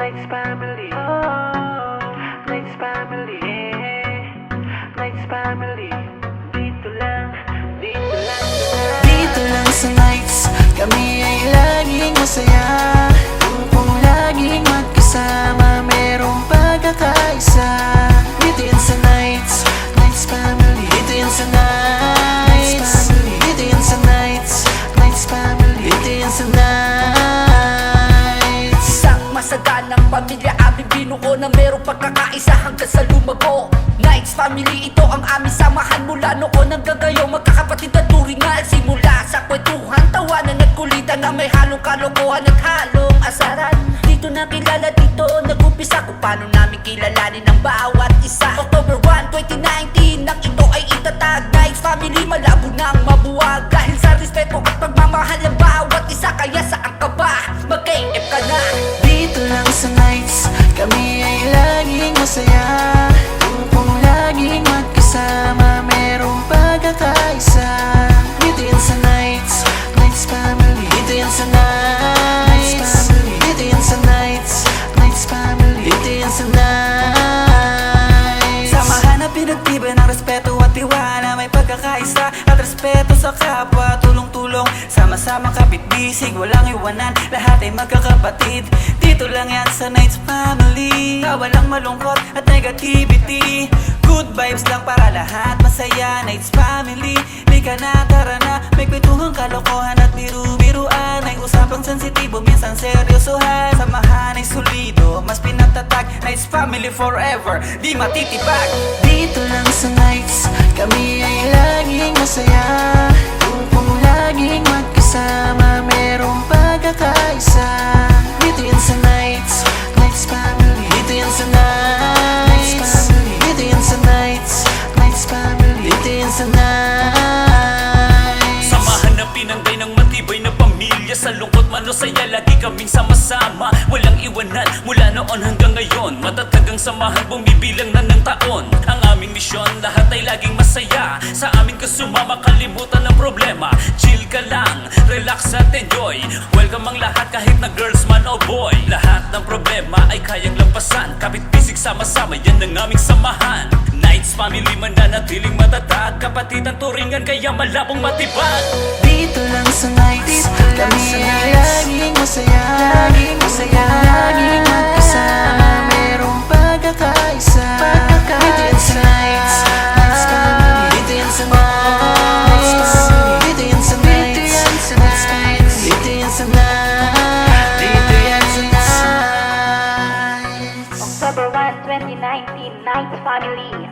Nights family. Oh, Nights family. Nights family. Dito lang Dito lang sa Nights, kami ay laging masaya. Upang laging magkasama, merong pagkakaisa. Dito yan sa Nights, Nights family. Dito yan sa Nights, dito yan sa Nights, Nights family. Dito yan sa Nights. Isang masaganang pamilya aming binuo na merong pagkakaisa hanggang sa lumago. Nights family, ito ang aming samahan mula noon hanggang ngayon. Magkakapatid na turingan, simula sa kwentuhan, tawanan at kulitan na may halong kalokohan at halong asaran. Dito nakilala, dito nag-umpisa kung paano namin kilalanin ang bawat isa. October 1, 2019, nang ito ay itatag. Nights family, malabo nang mabuwag dahil sa respeto at pagmamahal ng bawat isa. Kaya saan ka ba? Mag-KF ka na. Dito lang sa Nights, kami ay laging masaya. Upang laging magkasama, merong pagkakaisa. Dito yan sa Nights, Nights family. Dito yan sa Nights, dito yan sa Nights, Nights family. Dito yan sa Nights. Samahan na pinagtibay ng respeto at tiwala, may pagkakaisa at respeto sa kapwa. Tulong-tulong, sama-sama kapit-bisig, walang iwanan, lahat ay magkakapatid. Dito lang yan sa Nights family. Walang malungkot at negativity, good vibes lang para lahat masaya. Nights family, lika na, tara na. May kwentuhang kalokohan at biru-biruan. May usapang sensitibo, minsan seryosohan. Samahan ay solido, mas pinatatag. Nights family forever, di matitibag. Dito lang sa Nights, kami ay laging masaya. Upang laging magkasama, merong pagkakaisa. Dito yan sa Nights, Nights family. Dito yan sa Nights, dito yan sa Nights, Nights family. Dito yan sa Nights. Samahan na pinanggay ng matibay na pamilya. Sa lungkot man o saya, lagi kaming sama-sama. Walang iwanan mula noon hanggang ngayon. Matatag ang samahan, bumibilang na ng taon. Ang aming misyon, lahat ay laging masaya. Sa amin ka sumama, kalimutan ng problema. Chill ka lang, relax at enjoy. Welcome ang lahat kahit na girls man o boy. Lahat ng problema ay kayang lampasan. Kapit-bisig sama-sama, yan ang aming samahan. Nights family, mananatiling matatag. Kapatid ang turingan, kaya malabong matibag. Dito lang sa Nights, kami ay laging masaya. Laging masaya, laging magkasama, merong pagkakaisa. Dito yan sa Nights, Nights family. Dito yan sa Nights, dito yan sa Nights, Nights family. Dito yan sa Nights, dito yan sa Nights. October 1, 2019, Nights family.